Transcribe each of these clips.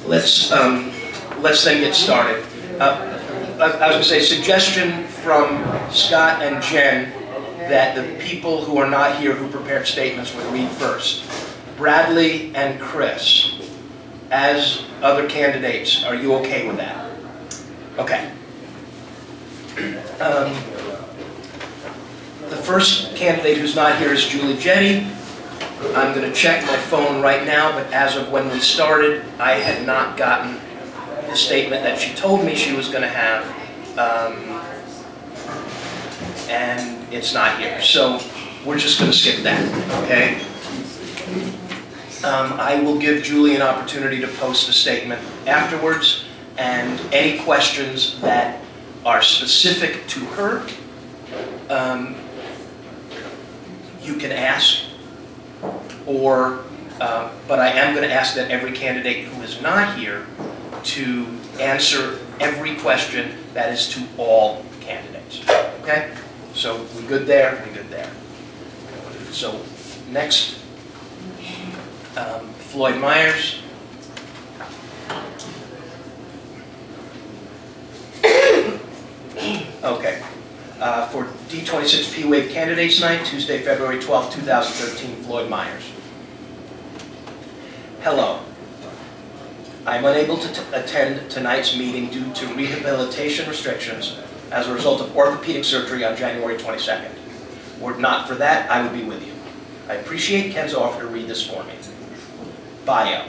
Let's then get started. I was going to say, suggestion from Scott and Jen that the people who are not here who prepared statements would read first. Bradley and Chris, as other candidates, are you okay with that? Okay. The first candidate who's not here is Julie Jetty. I'm going to check my phone right now, but as of when we started, I had not gotten the statement that she told me she was going to have, and it's not here. So we're just going to skip that, okay? I will give Julie an opportunity to post a statement afterwards, and any questions that are specific to her, you can ask. But I am going to ask that every candidate who is not here to answer every question that is to all candidates. Okay? So we good there? We good there. So next, Floyd Myers. Okay. For D26 P-Wave Candidates Night, Tuesday, February 12, 2013, Floyd Myers. Hello. I am unable to attend tonight's meeting due to rehabilitation restrictions as a result of orthopedic surgery on January 22nd. Were it not for that, I would be with you. I appreciate Ken's offer to read this for me. Bio.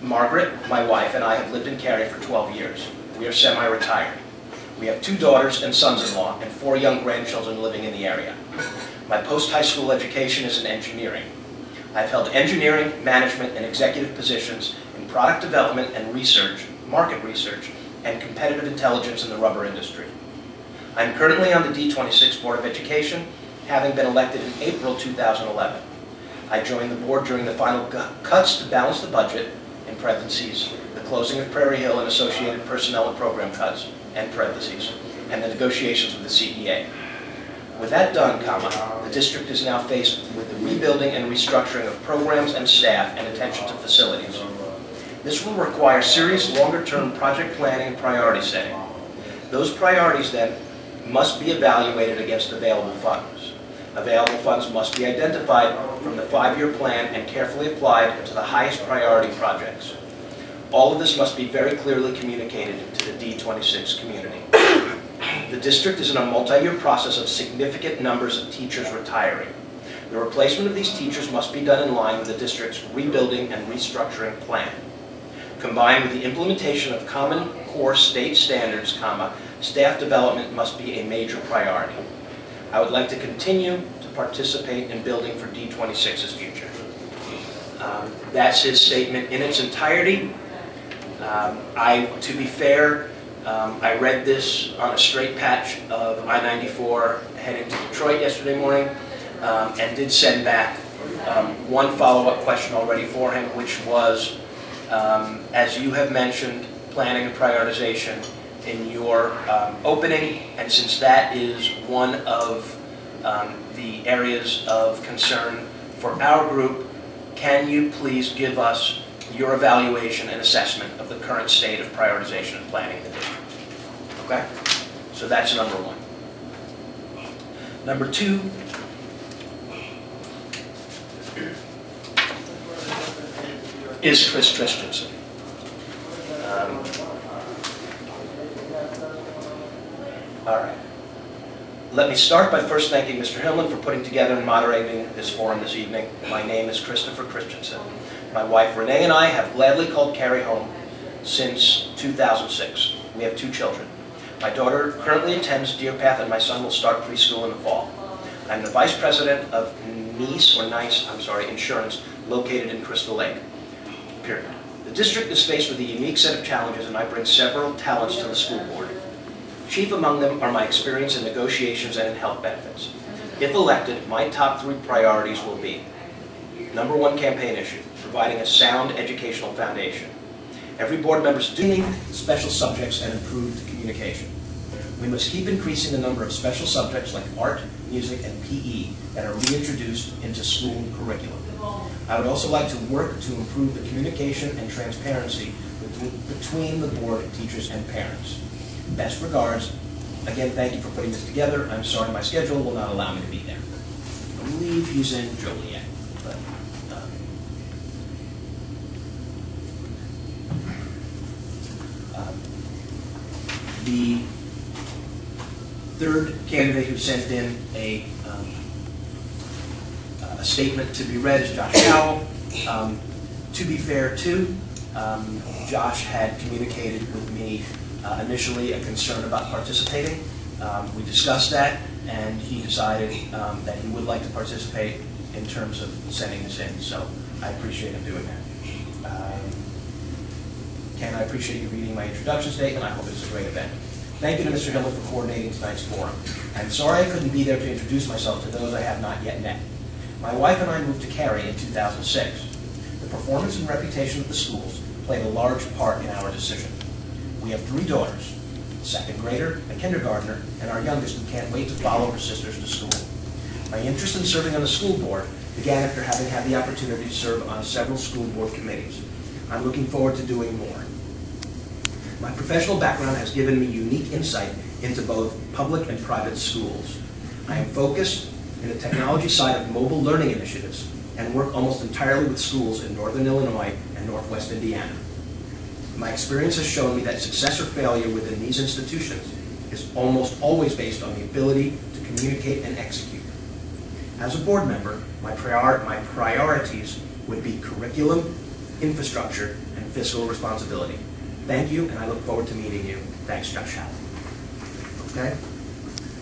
Margaret, my wife, and I have lived in Cary for 12 years. We are semi-retired. We have 2 daughters and sons-in-law and 4 young grandchildren living in the area. My post-high school education is in engineering. I've held engineering, management, and executive positions in product development and research, market research, and competitive intelligence in the rubber industry. I'm currently on the D26 Board of Education, having been elected in April 2011. I joined the board during the final cuts to balance the budget, in parentheses, the closing of Prairie Hill and associated personnel and program cuts, end parentheses, and the negotiations with the CEA. With that done, the district is now faced with the rebuilding and restructuring of programs and staff and attention to facilities. This will require serious longer-term project planning and priority setting. Those priorities then must be evaluated against available funds. Available funds must be identified from the 5-year plan and carefully applied to the highest priority projects. All of this must be very clearly communicated to the D26 community. The district is in a multi-year process of significant numbers of teachers retiring. The replacement of these teachers must be done in line with the district's rebuilding and restructuring plan. Combined with the implementation of Common Core state standards, staff development must be a major priority. I would like to continue to participate in building for D26's future. That's his statement in its entirety. To be fair, I read this on a straight patch of I-94 heading to Detroit yesterday morning, and did send back one follow-up question already for him, which was, as you have mentioned, planning and prioritization in your opening, and since that is one of the areas of concern for our group, can you please give us your evaluation and assessment of the current state of prioritization and planning in the district? Okay? So that's number 1. Number 2, is Chris Christensen. All right. Let me start by first thanking Mr. Hillman for putting together and moderating this forum this evening. My name is Christopher Christensen. My wife Renee and I have gladly called Cary home since 2006. We have 2 children. My daughter currently attends Deer Path and my son will start preschool in the fall. I'm the vice president of NICE Insurance located in Crystal Lake. Period. The district is faced with a unique set of challenges and I bring several talents to the school board. Chief among them are my experience in negotiations and in health benefits. If elected, my top 3 priorities will be: number 1 campaign issue, providing a sound educational foundation. Every board member's doing special subjects and improved communication. We must keep increasing the number of special subjects like art, music, and PE that are reintroduced into school curriculum. I would also like to work to improve the communication and transparency between the board, teachers, and parents. Best regards. Again, thank you for putting this together. I'm sorry my schedule will not allow me to be there. I believe he's in Joliet. But, the third candidate who sent in a statement to be read is Josh Howell. To be fair, too, Josh had communicated with me initially a concern about participating. We discussed that, and he decided that he would like to participate in terms of sending this in, so I appreciate him doing that. Ken, I appreciate you reading my introduction statement. I hope it's a great event. Thank you to Mr. Hiller for coordinating tonight's forum. I'm sorry I couldn't be there to introduce myself to those I have not yet met. My wife and I moved to Cary in 2006. The performance and reputation of the schools played a large part in our decision. We have 3 daughters, a second grader, a kindergartner, and our youngest who can't wait to follow her sisters to school. My interest in serving on the school board began after having had the opportunity to serve on several school board committees. I'm looking forward to doing more. My professional background has given me unique insight into both public and private schools. I am focused in the technology side of mobile learning initiatives and work almost entirely with schools in Northern Illinois and Northwest Indiana. My experience has shown me that success or failure within these institutions is almost always based on the ability to communicate and execute. As a board member, my priorities would be curriculum, infrastructure, and fiscal responsibility. Thank you, and I look forward to meeting you. Thanks, Josh Howell. Okay?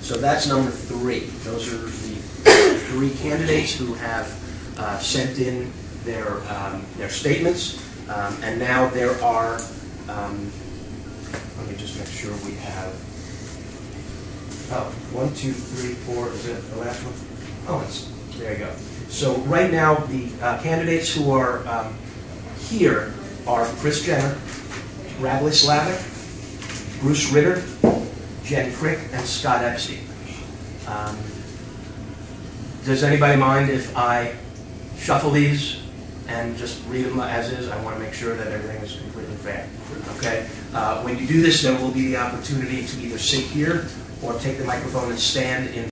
So that's number 3. Those are the 3 candidates who have sent in their statements. And now there are, let me just make sure we have, 1, 2, 3, 4, is it the last one? Oh, there you go. So right now, the candidates who are here are Chris Jenner, Radley Slavic, Bruce Ritter, Jen Crick, and Scott Epstein. Does anybody mind if I shuffle these and just read them as is? I want to make sure that everything is completely fair. Okay? When you do this, there will be the opportunity to either sit here or take the microphone and stand in